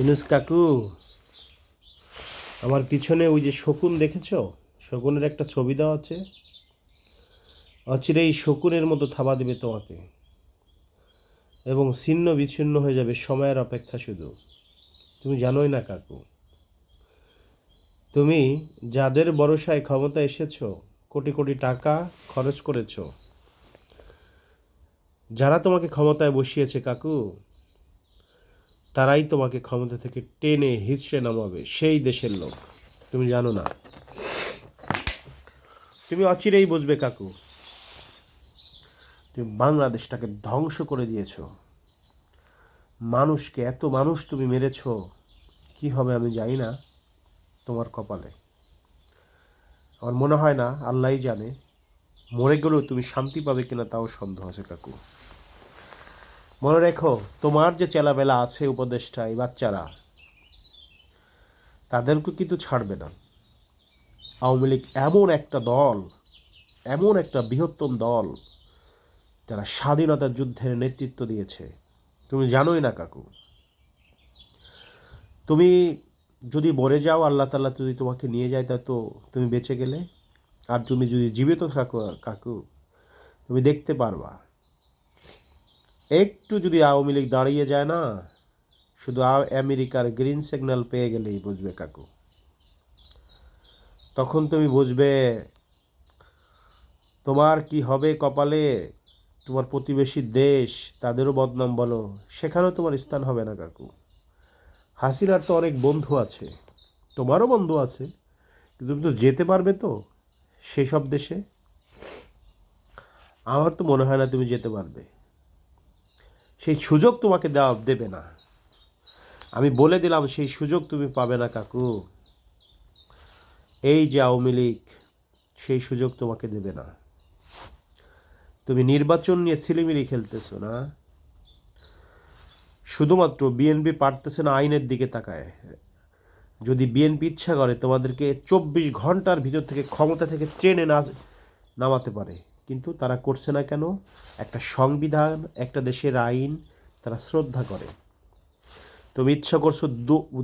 ইনুস কাকু, আমার পিছনে ওই যে শকুন দেখেছো? শকুনের একটা ছবি দেওয়া আছে। অচিরেই শকুনের মতো থাবা দেবে তোমাকে এবং ছিন্ন বিচ্ছিন্ন হয়ে যাবে। সময়ের অপেক্ষা শুধু। তুমি জানোই না কাকু, তুমি যাদের ভরসায় ক্ষমতা এসেছো, কোটি কোটি টাকা খরচ করেছো, যারা তোমাকে ক্ষমতায় বসিয়েছে কাকু, তারাই তোমাকে ক্ষমতা থেকে টেনে হিঁচড়ে নামাবে। সেই দেশের লোক। তুমি জানো না। তুমি অচিরেই বুঝবে কাকু। তুমি বাংলাদেশটাকে ধ্বংস করে দিয়েছো। মানুষকে, এত মানুষ তুমি মেরেছো। কি হবে আমি জানি না তোমার কপালে। আমার মনে হয় না, আল্লাহই জানে। মরে গেলেও তুমি শান্তি পাবে কিনা তাও সন্দেহ আছে কাকু। মনে রেখো, তোমার যে চেলাবেলা আছে উপদেষ্টা, এই বাচ্চারা, তাদেরকে কিন্তু ছাড়বে না। আওয়ামী লীগ এমন একটা দল, এমন একটা বৃহত্তম দল, যারা স্বাধীনতা যুদ্ধের নেতৃত্ব দিয়েছে। তুমি জানোই না কাকু। তুমি যদি মরে যাও, আল্লাহ তাআলা যদি তোমাকে নিয়ে যায়, তা তো তুমি বেঁচে গেলে। আর তুমি যদি জীবিত থাকো কাকু, তুমি দেখতে পারবা। একটু যদি আওয়ামী লীগ দাঁড়িয়ে যায় না, শুধু আমেরিকার গ্রিন সিগন্যাল পেয়ে গেলেই বুঝবে কাকু। তখন তুমি বুঝবে তোমার কি হবে কপালে। তোমার প্রতিবেশী দেশ, তাদেরও বদনাম বলো, সেখানেও তোমার স্থান হবে না কাকু। হাসিনার তো অনেক বন্ধু আছে, তোমারও বন্ধু আছে, কিন্তু তুমি তো যেতে পারবে তো সেসব দেশে? আমার তো মনে হয় না তুমি যেতে পারবে। সেই সুযোগ তোমাকে দেবে না। আমি বলে দিলাম, সেই সুযোগ তুমি পাবে না কাকু। এই যে আওয়ামী লীগ, সেই সুযোগ তোমাকে দেবে না। তুমি নির্বাচন নিয়ে ছিলিমিলি খেলতেছো না। শুধুমাত্র বিএনপি পারতেছে না আইনের দিকে তাকায়। যদি বিএনপি ইচ্ছা করে, তোমাদেরকে 24 ঘন্টার ভিতর থেকে ক্ষমতা থেকে টেনে নামাতে পারে। কিন্তু তারা করছে না কেন? একটা সংবিধান, একটা দেশের আইন তারা শ্রদ্ধা করে। তুমি ইচ্ছা করছো,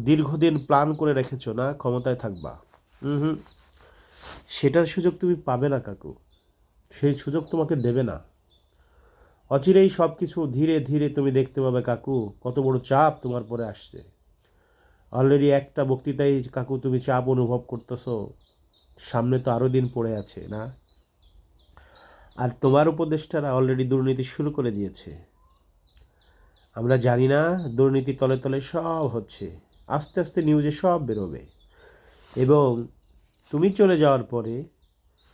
দীর্ঘদিন প্ল্যান করে রেখেছো না ক্ষমতায় থাকবা। হুম, সেটার সুযোগ তুমি পাবে না কাকু। সেই সুযোগ তোমাকে দেবে না। অচিরেই সব কিছু ধীরে ধীরে তুমি দেখতে পাবে কাকু, কত বড় চাপ তোমার পরে আসছে। অলরেডি একটা বক্তৃতায় কাকু তুমি চাপ অনুভব করতেছো। সামনে তো আরও দিন পড়ে আছে না? আর তোমার উপদেষ্টারা অলরেডি দুর্নীতি শুরু করে দিয়েছে। আমরা জানি না, দুর্নীতি তলে তলে সব হচ্ছে। আস্তে আস্তে নিউজে সব বেরোবে। এবং তুমি চলে যাওয়ার পরে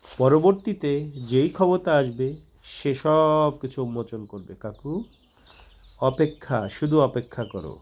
পরবর্তীতে যেই ক্ষমতা আসবে, সে সব কিছু উন্মোচন করবে কাকু। অপেক্ষা, শুধু অপেক্ষা করো।